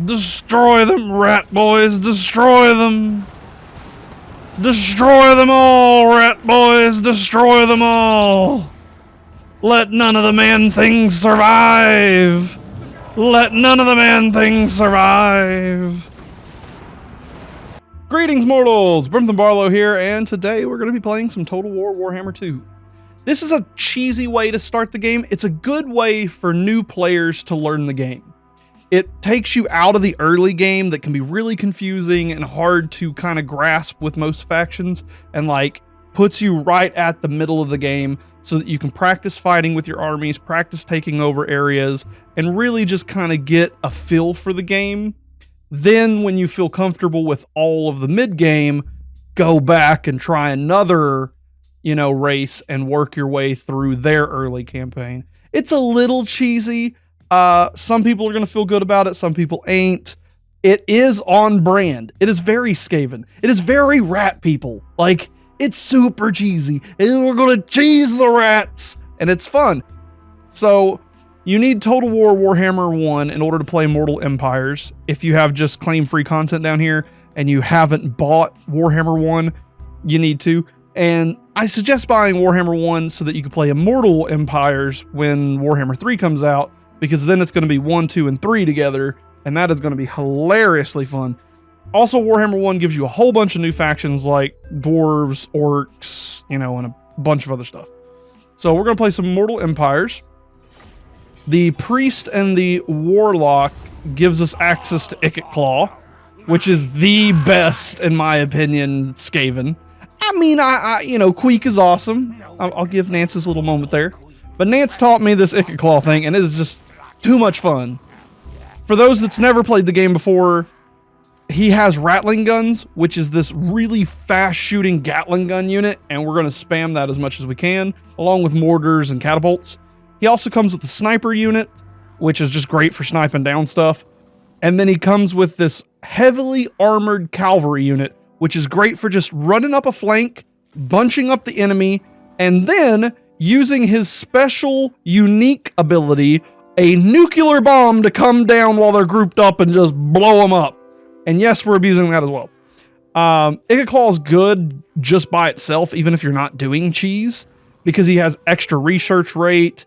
Destroy them, rat boys, destroy them. Destroy them all, rat boys, destroy them all. Let none of the man-things survive. Let none of the man-things survive. Greetings, mortals! Brimthen Barlow here, and today we're going to be playing some Total War Warhammer 2. This is a cheesy way to start the game. It's a good way for new players to learn the game. It takes you out of the early game that can be really confusing and hard to kind of grasp with most factions, and like puts you right at the middle of the game so that you can practice fighting with your armies, practice taking over areas, and really just kind of get a feel for the game. Then when you feel comfortable with all of the mid-game, go back and try another, race and work your way through their early campaign. It's a little cheesy. Some people are going to feel good about it. Some people ain't. It is on brand. It is very Skaven. It is very rat people. Like, it's super cheesy. And we're going to cheese the rats. And it's fun. So you need Total War Warhammer 1 in order to play Mortal Empires. If you have just claim-free content down here and you haven't bought Warhammer 1, you need to. And I suggest buying Warhammer 1 so that you can play Immortal Empires when Warhammer 3 comes out, because then it's going to be 1, 2, and 3 together, and that is going to be hilariously fun. Also, Warhammer 1 gives you a whole bunch of new factions like dwarves, orcs, and a bunch of other stuff. So we're going to play some Mortal Empires. The Priest and the Warlock gives us access to Ikit Claw, which is the best, in my opinion, Skaven. I mean, Queek is awesome. I'll give Nance this little moment there. But Nance taught me this Ikit Claw thing, and it is just too much fun. For those that's never played the game before, he has Ratling Guns, which is this really fast-shooting Gatling gun unit, and we're going to spam that as much as we can, along with mortars and catapults. He also comes with the Sniper unit, which is just great for sniping down stuff. And then he comes with this heavily armored Cavalry unit, which is great for just running up a flank, bunching up the enemy, and then using his special, unique ability, a nuclear bomb, to come down while they're grouped up and just blow them up. And yes, we're abusing that as well. Ikit Claw is good just by itself, even if you're not doing cheese, because he has extra research rate.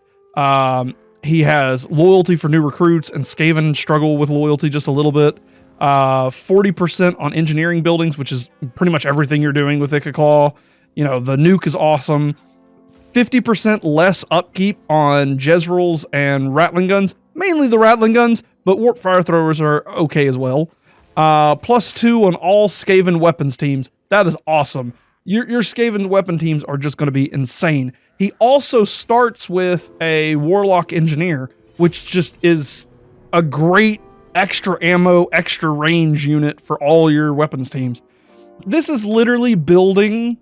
He has loyalty for new recruits, and Skaven struggle with loyalty just a little bit. 40% on engineering buildings, which is pretty much everything you're doing with Ikit Claw. The nuke is awesome. 50% less upkeep on Jezreels and Ratling Guns, mainly the Ratling Guns, but Warp Fire Throwers are okay as well. +2 on all Skaven weapons teams. That is awesome. Your Skaven weapon teams are just going to be insane. He also starts with a Warlock Engineer, which just is a great extra ammo, extra range unit for all your weapons teams. This is literally building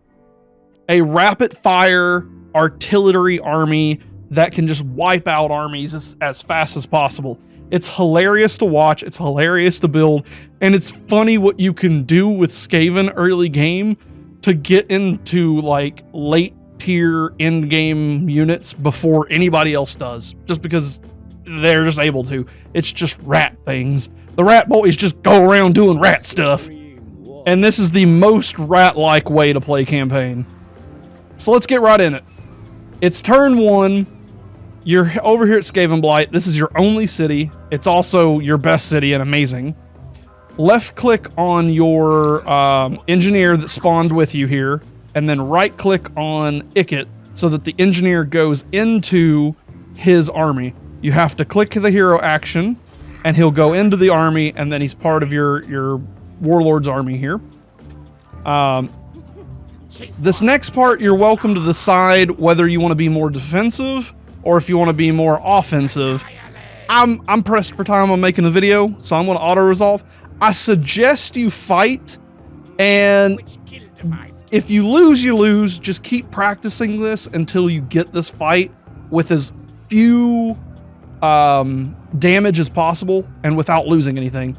a rapid-fire artillery army that can just wipe out armies as fast as possible. It's hilarious to watch, it's hilarious to build, and it's funny what you can do with Skaven early game to get into like late tier end game units before anybody else does, just because they're just able to. It's just rat things. The rat boys just go around doing rat stuff, and this is the most rat-like way to play campaign. So let's get right in it. It's turn 1. You're over here at Skavenblight. This is your only city. It's also your best city and amazing. Left click on your engineer that spawned with you here, and then right click on Ikit so that the engineer goes into his army. You have to click the hero action, and he'll go into the army, and then he's part of your warlord's army here. This next part, you're welcome to decide whether you want to be more defensive or if you want to be more offensive. I'm pressed for time on making the video, so I'm going to auto-resolve. I suggest you fight, and if you lose, you lose. Just keep practicing this until you get this fight with as few damage as possible and without losing anything.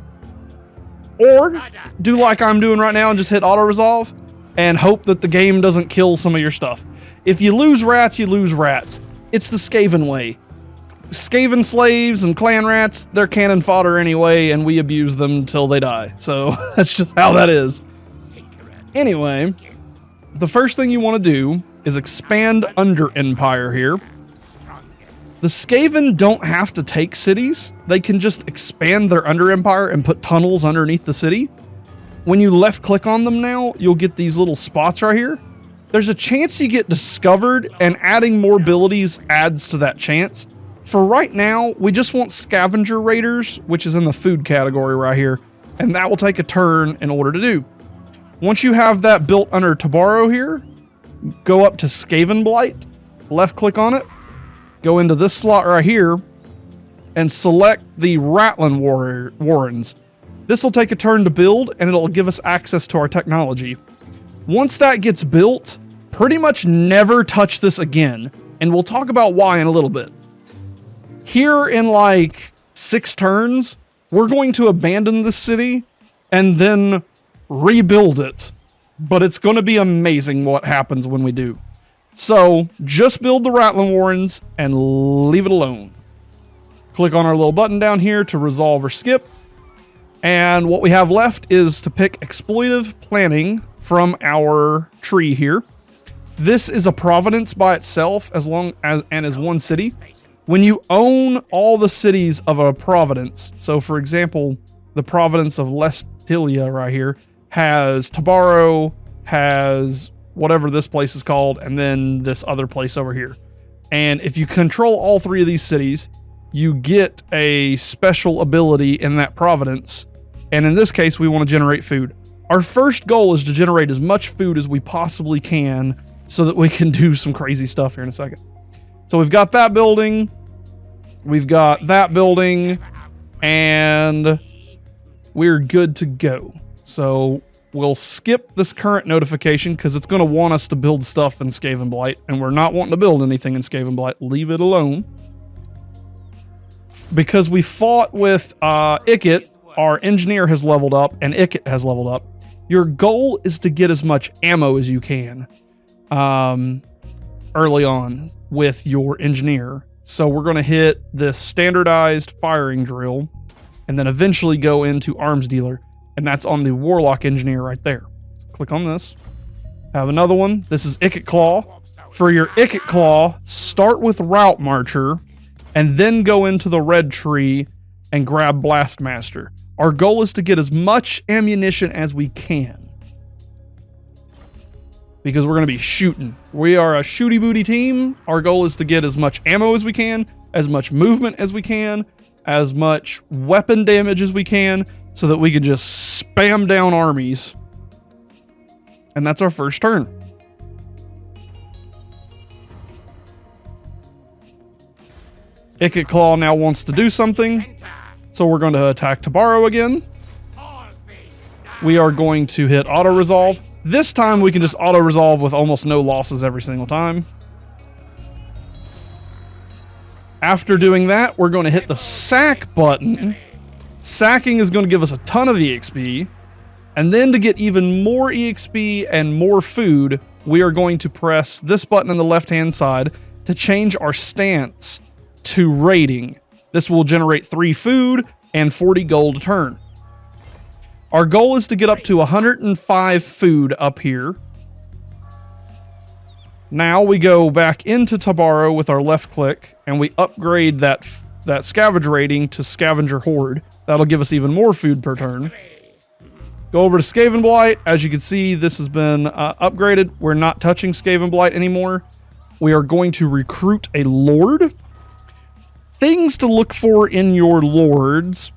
Or do like I'm doing right now and just hit auto-resolve and hope that the game doesn't kill some of your stuff. If you lose rats, you lose rats. It's the Skaven way. Skaven slaves and clan rats, they're cannon fodder anyway, and we abuse them until they die. So that's just how that is. Anyway, the first thing you want to do is expand Under Empire here. The Skaven don't have to take cities. They can just expand their Under Empire and put tunnels underneath the city. When you left click on them now, you'll get these little spots right here. There's a chance you get discovered, and adding more abilities adds to that chance. For right now, we just want Scavenger Raiders, which is in the food category right here, and that will take a turn in order to do. Once you have that built under Tabaro here, go up to Skaven Blight, left click on it, go into this slot right here, and select the Ratlin Warrens. This will take a turn to build, and it'll give us access to our technology. Once that gets built, pretty much never touch this again, and we'll talk about why in a little bit. Here in like 6 turns, we're going to abandon the city and then rebuild it. But it's going to be amazing what happens when we do. So just build the Ratlin Warrens and leave it alone. Click on our little button down here to resolve or skip. And what we have left is to pick exploitive planning from our tree here. This is a province by itself as long as and is one city. When you own all the cities of a province, so for example, the province of Lestilia right here has Tabaro, has whatever this place is called, and then this other place over here. And if you control all 3 of these cities, you get a special ability in that province. And in this case, we want to generate food. Our first goal is to generate as much food as we possibly can so that we can do some crazy stuff here in a second. So we've got that building, we've got that building, and we're good to go. So we'll skip this current notification because it's going to want us to build stuff in Skaven Blight, and we're not wanting to build anything in Skaven Blight. Leave it alone. Because we fought with Ikit, our engineer has leveled up, and Ikit has leveled up. Your goal is to get as much ammo as you can early on with your engineer. So we're going to hit this standardized firing drill and then eventually go into arms dealer. And that's on the warlock engineer right there. So click on this. Have another one. This is Ikit Claw. For your Ikit Claw, start with Route Marcher and then go into the red tree and grab Blastmaster. Our goal is to get as much ammunition as we can, because we're going to be shooting. We are a shooty booty team. Our goal is to get as much ammo as we can, as much movement as we can, as much weapon damage as we can, so that we can just spam down armies. And that's our first turn. Ikit Claw now wants to do something, so we're going to attack Tabaro again. We are going to hit auto-resolve. This time we can just auto-resolve with almost no losses every single time. After doing that, we're going to hit the sack button. Sacking is going to give us a ton of EXP. And then to get even more EXP and more food, we are going to press this button on the left-hand side to change our stance to raiding. This will generate 3 food and 40 gold a turn. Our goal is to get up to 105 food up here. Now we go back into Tabaro with our left click and we upgrade that scavenger rating to Scavenger Horde. That'll give us even more food per turn. Go over to Skaven Blight. As you can see, this has been upgraded. We're not touching Skaven Blight anymore. We are going to recruit a Lord. Things to look for in your Lords.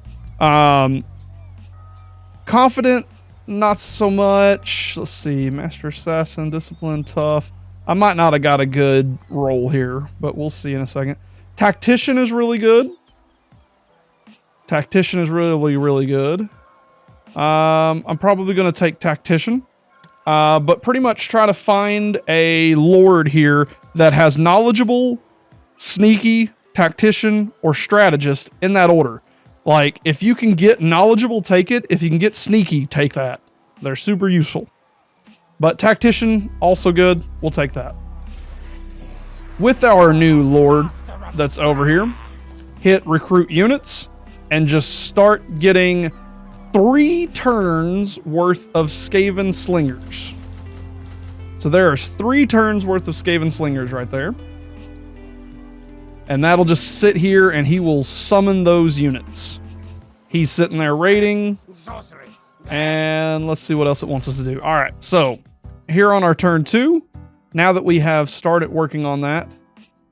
Confident, not so much. Let's see. Master Assassin, Discipline, Tough. I might not have got a good roll here, but we'll see in a second. Tactician is really good. Tactician is really, really good. I'm probably going to take Tactician. But pretty much try to find a Lord here that has Knowledgeable, Sneaky, Tactician, or Strategist in that order. Like, if you can get Knowledgeable, take it. If you can get Sneaky, take that. They're super useful. But Tactician, also good. We'll take that. With our new Lord that's over here, hit recruit units, and just start getting 3 turns worth of Skaven Slingers. So there's 3 turns worth of Skaven Slingers right there. And that'll just sit here and he will summon those units. He's sitting there raiding. And let's see what else it wants us to do. All right, so here on our turn 2, now that we have started working on that,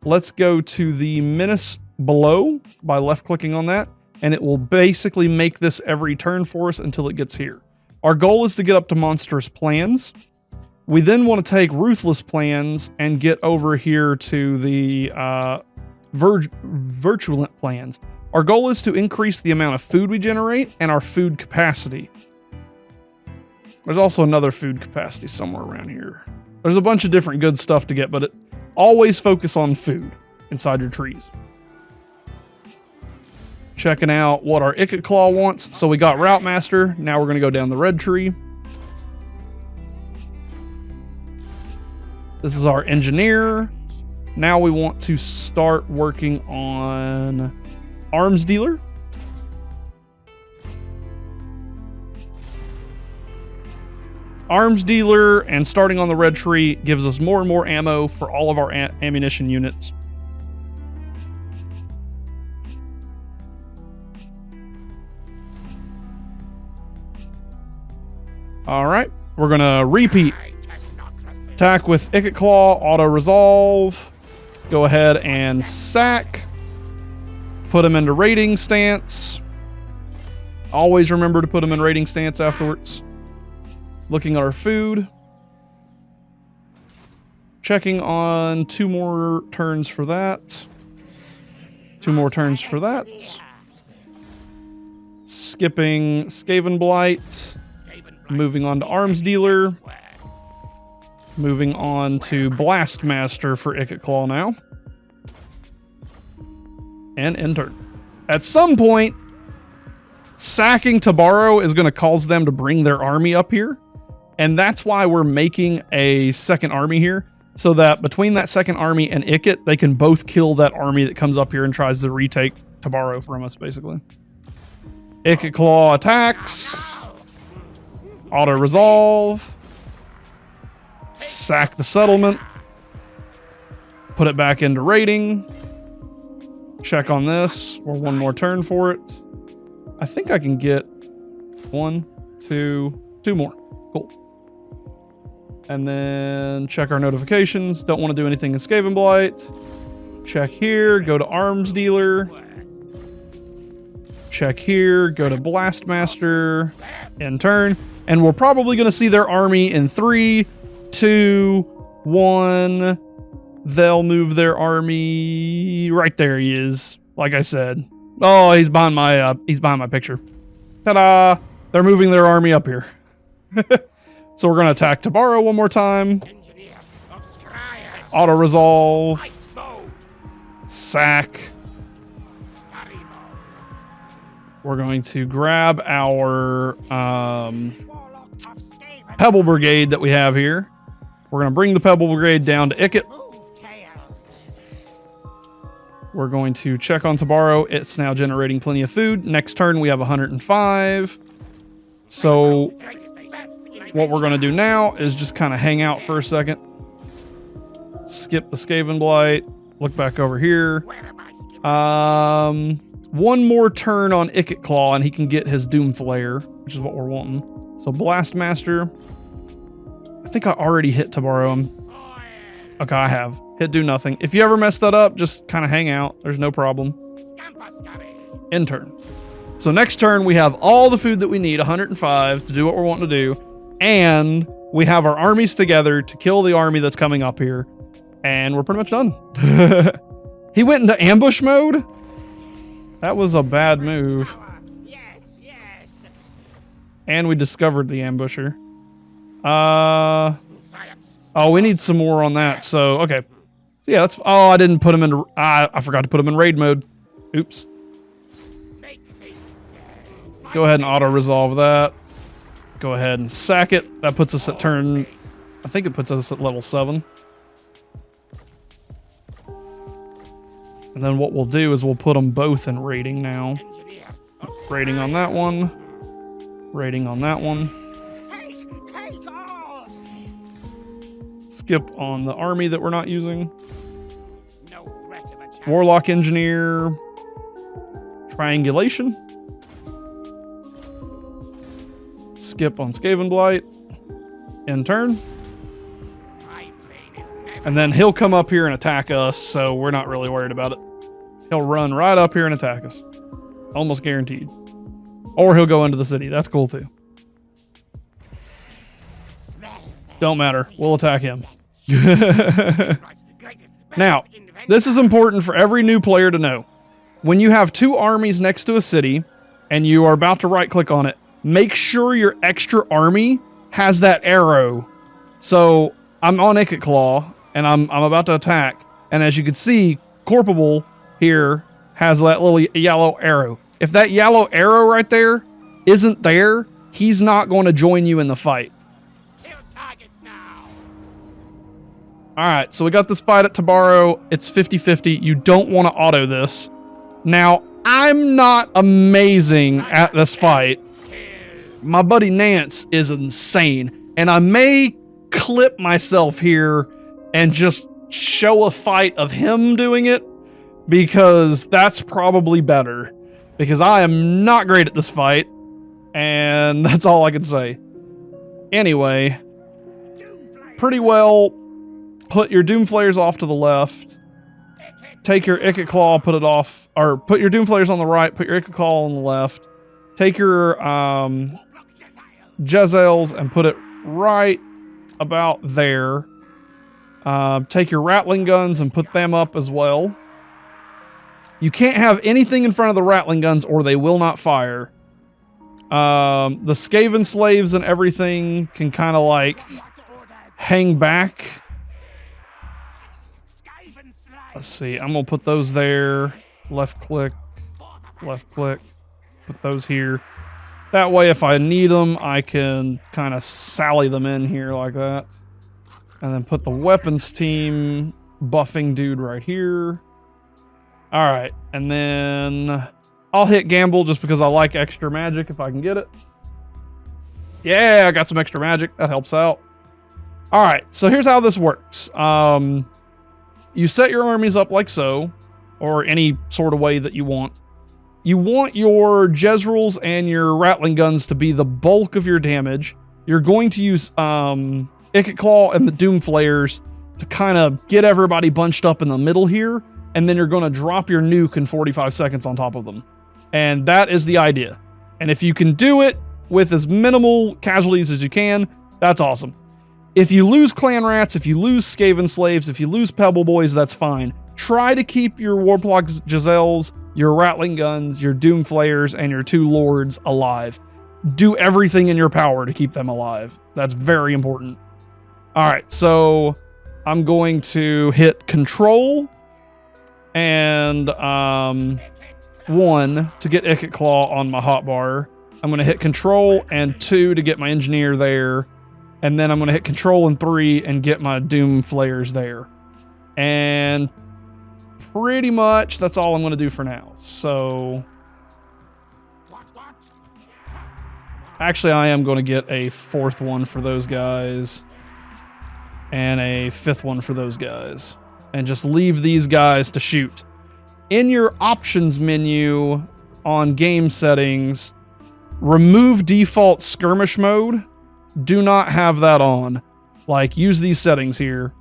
let's go to the menace below by left-clicking on that, and it will basically make this every turn for us until it gets here. Our goal is to get up to monstrous plans. We then want to take ruthless plans and get over here to the virulent plans. Our goal is to increase the amount of food we generate and our food capacity. There's also another food capacity somewhere around here. There's a bunch of different good stuff to get, but always focus on food inside your trees. Checking out what our Ikit Claw wants. So we got Route Master. Now we're going to go down the red tree. This is our Engineer. Now we want to start working on Arms Dealer. Arms Dealer and starting on the red tree gives us more and more ammo for all of our ammunition units. All right, we're gonna repeat. Attack with Ikit Claw, auto resolve. Go ahead and sack. Put him into raiding stance. Always remember to put him in raiding stance afterwards. Looking at our food. Checking on 2 more turns for that. 2 more turns for that. Skipping Skaven Blight. Moving on to Arms Dealer. Moving on to Blast Master for Ikit Claw now. And enter. At some point, sacking Tabaro is going to cause them to bring their army up here. And that's why we're making a second army here. So that between that second army and Ikit, they can both kill that army that comes up here and tries to retake Tabaro from us, basically. Ikit Claw attacks. Auto resolve. Sack the settlement. Put it back into raiding. Check on this. Or 1 more turn for it. I think I can get 1, 2 more. Cool. And then check our notifications. Don't want to do anything in Skaven Blight. Check here. Go to Arms Dealer. Check here. Go to Blast Master. End turn. And we're probably going to see their army in 3, 2, 1. They'll move their army. Right there he is. Like I said. Oh, he's behind my picture. Ta-da! They're moving their army up here. So we're going to attack Tabaro 1 more time. Auto resolve. Sack. We're going to grab our Pebble Brigade that we have here. We're going to bring the Pebble Brigade down to Ikit. We're going to check on Tabaro. It's now generating plenty of food. Next turn, we have 105. So what we're going to do now is just kind of hang out for a second. Skip the Skaven Blight. Look back over here. 1 more turn on Ikit Claw, and he can get his Doom Flare, which is what we're wanting. So Blast Master. I think I already hit Tabaro. Okay, I have. Hit do nothing. If you ever mess that up, just kind of hang out. There's no problem. End turn. So next turn, we have all the food that we need, 105, to do what we're wanting to do. And we have our armies together to kill the army that's coming up here. And we're pretty much done. He went into ambush mode? That was a bad move. And we discovered the ambusher. Oh, we need some more on that. So, okay. So yeah, that's... Oh, I didn't put him into... I forgot to put him in raid mode. Oops. Go ahead and auto-resolve that. Go ahead and sack it. That puts us at turn... I think it puts us at level 7. And then what we'll do is we'll put them both in rating now. Rating on that one. Rating on that one. Skip on the army that we're not using. Warlock engineer. Triangulation. Skip on Skaven Blight. End turn. And then he'll come up here and attack us, so we're not really worried about it. He'll run right up here and attack us. Almost guaranteed. Or he'll go into the city. That's cool too. Don't matter. We'll attack him. Now, this is important for every new player to know. When you have two armies next to a city and you are about to right click on it, make sure your extra army has that arrow. So I'm on Ikit Claw and I'm about to attack. And as you can see, Corporal here has that little yellow arrow. If that yellow arrow right there isn't there, he's not going to join you in the fight. Alright, so we got this fight at Tabaro. It's 50-50. You don't want to auto this. Now, I'm not amazing at this fight. My buddy Nance is insane. And I may clip myself here and just show a fight of him doing it, because that's probably better. Because I am not great at this fight. And that's all I can say. Anyway, pretty well... Put your Doom Flayers off to the left. Take your Ikit Claw, put it off, or put your Doom Flayers on the right, put your Ikit Claw on the left. Take your Jezzails and put it right about there. Take your Rattling Guns and put them up as well. You can't have anything in front of the Rattling Guns or they will not fire. The Skaven Slaves and everything can kind of like hang back. Let's see, I'm going to put those there. Left click. Put those here. That way, if I need them, I can kind of sally them in here like that. And then put the weapons team buffing dude right here. Alright, and then I'll hit Gamble just because I like extra magic if I can get it. Yeah, I got some extra magic. That helps out. Alright, so here's how this works. You set your armies up like so, or any sort of way that you want. You want your Jezreels and your Rattling Guns to be the bulk of your damage. You're going to use Ikit Claw and the Doom Flayers to kind of get everybody bunched up in the middle here, and then you're going to drop your nuke in 45 seconds on top of them. And that is the idea. And if you can do it with as minimal casualties as you can, that's awesome. If you lose Clan Rats, if you lose Skaven Slaves, if you lose Pebble Boys, that's fine. Try to keep your Warplock Jezzails, your Rattling Guns, your Doom Flayers, and your two Lords alive. Do everything in your power to keep them alive. That's very important. Alright, so I'm going to hit Control and 1 to get Ikit Claw on my hotbar. I'm going to hit Control and 2 to get my Engineer there. And then I'm going to hit Control and 3 and get my Doom Flayers there. And pretty much that's all I'm going to do for now. So actually I am going to get a 4th one for those guys. And a 5th one for those guys. And just leave these guys to shoot. In your options menu on game settings, remove default skirmish mode. Do not have that on. Like, use these settings here.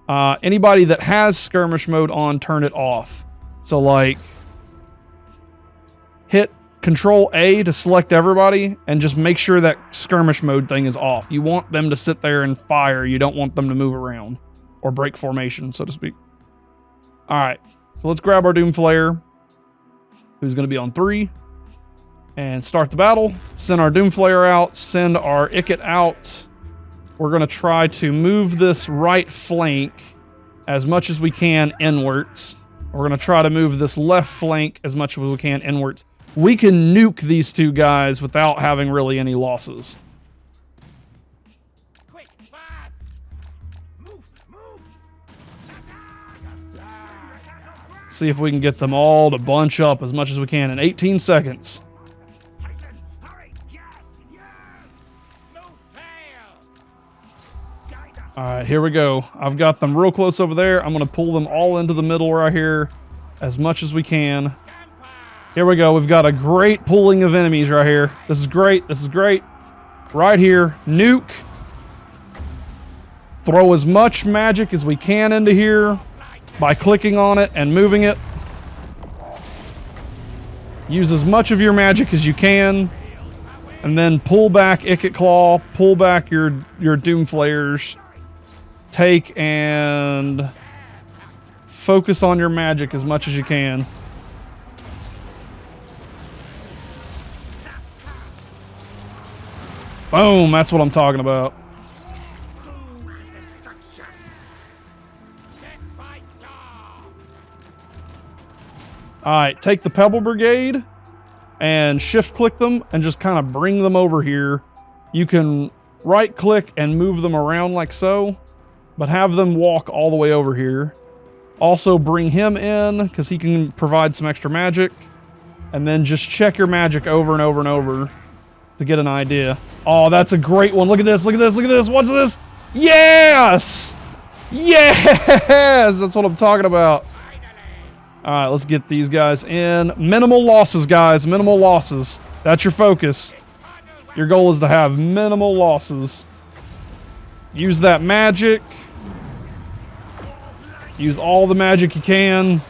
Anybody that has skirmish mode on, turn it off. So, like, hit Control A to select everybody, and just make sure that skirmish mode thing is off. You want them to sit there and fire. You don't want them to move around. Or break formation, so to speak. Alright, so let's grab our Doom Flayer, who's going to be on 3. And start the battle. Send our Doom Flayer out. Send our Ikit out. We're going to try to move this right flank as much as we can inwards. We're going to try to move this left flank as much as we can inwards. We can nuke these two guys without having really any losses. Quick, fast. Move. See if we can get them all to bunch up as much as we can in 18 seconds. All right, here we go. I've got them real close over there. I'm going to pull them all into the middle right here as much as we can. Here we go. We've got a great pooling of enemies right here. This is great. This is great. Right here. Nuke. Throw as much magic as we can into here by clicking on it and moving it. Use as much of your magic as you can. And then pull back Ikit Claw. Pull back your Doom Flayers. Take and focus on your magic as much as you can. Boom, that's what I'm talking about. Alright, take the Pebble Brigade and shift click them and just kind of bring them over here. You can right click and move them around like so, but have them walk all the way over here. Also bring him in because he can provide some extra magic. And then just check your magic over and over and over to get an idea. Oh, that's a great one. Look at this, look at this, look at this. What's this? Yes! Yes! That's what I'm talking about. All right, let's get these guys in. Minimal losses, guys. Minimal losses. That's your focus. Your goal is to have minimal losses. Use that magic. Use all the magic you can.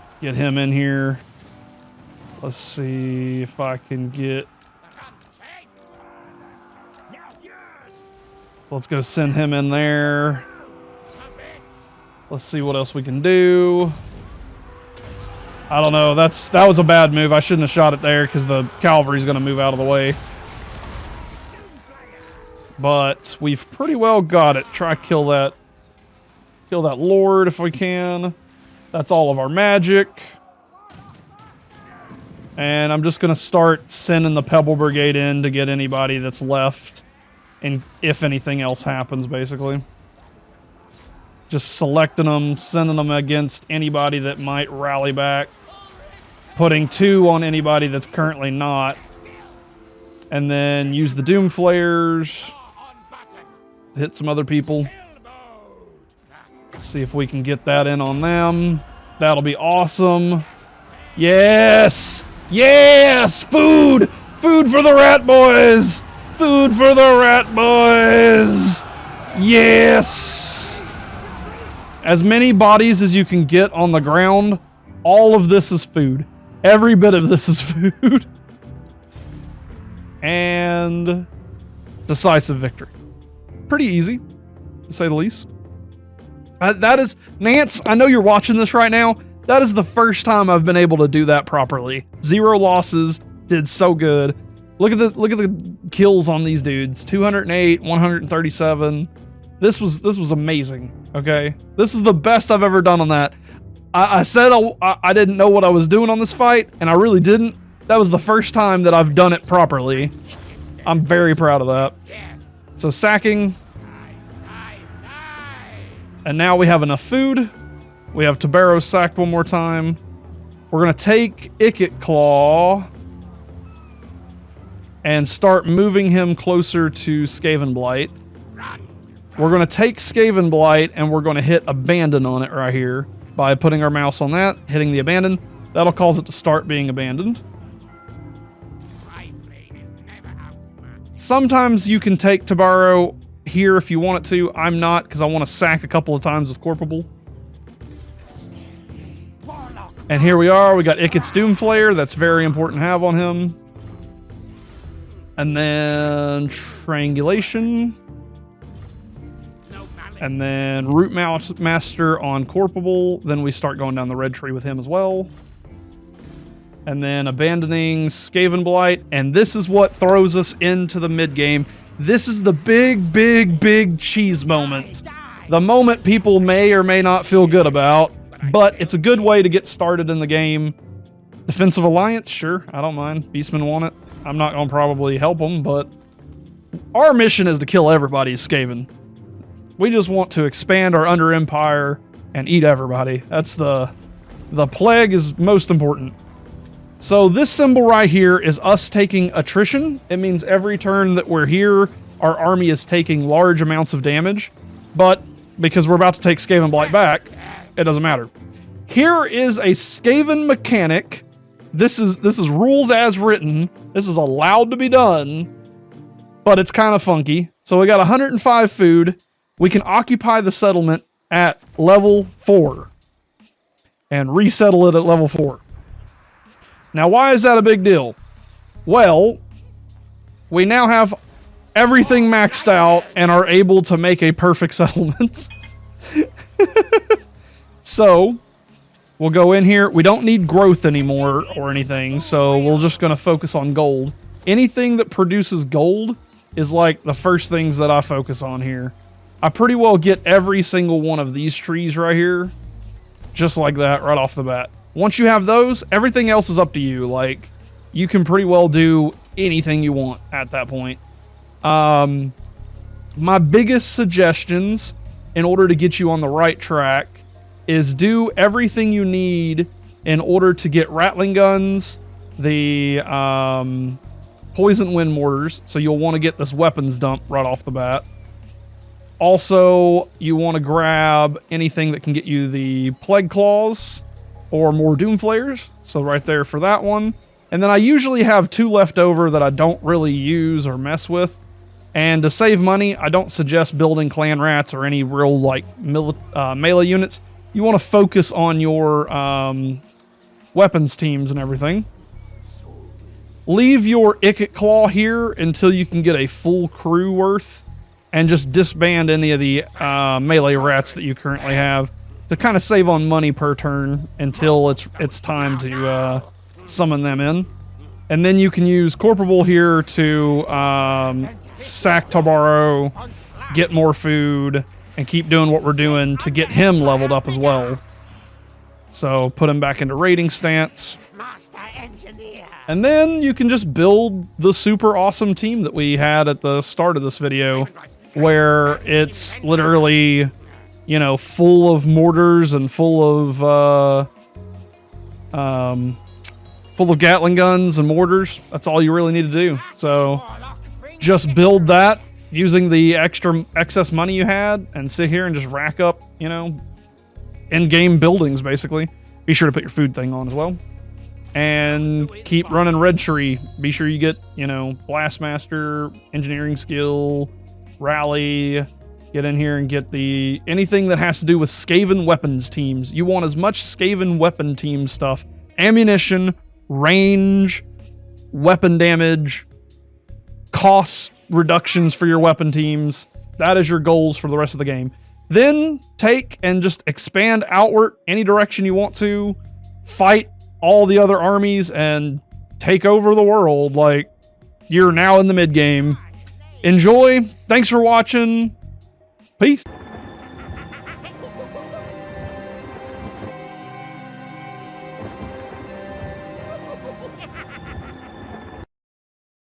Let's get him in here. Let's see if I can get... So let's go send him in there. Let's see what else we can do. I don't know. That was a bad move. I shouldn't have shot it there because the cavalry's going to move out of the way. But we've pretty well got it. Try kill that lord if we can. That's all of our magic. And I'm just going to start sending the Pebble Brigade in to get anybody that's left. And if anything else happens, basically. Just selecting them, sending them against anybody that might rally back. Putting 2 on anybody that's currently not. And then use the Doom Flayers. Hit some other people. See if we can get that in on them. That'll be awesome. Yes! Yes! Food! Food for the rat boys! Food for the rat boys! Yes! As many bodies as you can get on the ground, all of this is food. Every bit of this is food. And decisive victory. Pretty easy, to say the least. That is, Nance, I know you're watching this right now. That is the first time I've been able to do that properly. 0 losses, did so good. Look at the kills on these dudes. 208, 137. This was amazing. Okay, this is the best I've ever done on that. I said I didn't know what I was doing on this fight, and I really didn't. That was the first time that I've done it properly. I'm very proud of that. So sacking. And now we have enough food. We have Tabaro sacked one more time. We're going to take Ikit Claw and start moving him closer to Skaven Blight. We're going to take Skaven Blight and we're going to hit Abandon on it right here by putting our mouse on that, hitting the Abandon. That'll cause it to start being abandoned. Sometimes you can take Tabaro here if you want it to. I'm not, because I want to sack a couple of times with Corporal. And here we are. We got Ikit's Doom Flayer. That's very important to have on him. And then Triangulation. And then Root Master on Corporal. Then we start going down the red tree with him as well. And then abandoning Skaven Blight. And this is what throws us into the mid-game. This is the big cheese moment. The moment people may or may not feel good about. But it's a good way to get started in the game. Defensive Alliance, sure. I don't mind. Beastmen want it. I'm not going to probably help them, but our mission is to kill everybody as Skaven. We just want to expand our under empire and eat everybody. That's the plague is most important. So this symbol right here is us taking attrition. It means every turn that we're here, our army is taking large amounts of damage. But because we're about to take Skaven Blight back, it doesn't matter. Here is a Skaven mechanic. This is rules as written. This is allowed to be done, but it's kind of funky. So we got 105 food. We can occupy the settlement at level 4 and resettle it at level 4. Now, why is that a big deal? Well, we now have everything maxed out and are able to make a perfect settlement. So, we'll go in here. We don't need growth anymore or anything, so we're just going to focus on gold. Anything that produces gold is like the first things that I focus on here. I pretty well get every single one of these trees right here, just like that, right off the bat. Once you have those, everything else is up to you. Like, you can pretty well do anything you want at that point. My biggest suggestions in order to get you on the right track is do everything you need in order to get rattling guns, the poison wind mortars, so you'll want to get this weapons dump right off the bat. Also, you want to grab anything that can get you the plague claws or more doom flares, so right there for that one. And then I usually have 2 left over that I don't really use or mess with. And to save money, I don't suggest building clan rats or any real like melee units. You want to focus on your weapons teams and everything. Leave your Ikit claw here until you can get a full crew worth, and just disband any of the melee rats that you currently have to kind of save on money per turn until it's time to summon them in. And then you can use Corporal here to sack Tabaro, get more food, and keep doing what we're doing to get him leveled up as well. So put him back into raiding stance. And then you can just build the super awesome team that we had at the start of this video, where it's literally, you know, full of mortars and full of Gatling guns and mortars. That's all you really need to do. So just build that using the excess money you had and sit here and just rack up, you know, in-game buildings, basically. Be sure to put your food thing on as well. And keep running Red Tree. Be sure you get, you know, Blastmaster, Engineering Skill, Rally. Get in here and get the anything that has to do with Skaven weapons teams. You want as much Skaven weapon team stuff. Ammunition, range, weapon damage, cost reductions for your weapon teams. That is your goals for the rest of the game. Then take and just expand outward any direction you want to. Fight all the other armies and take over the world. Like, you're now in the mid game. Enjoy. Thanks for watching. Peace.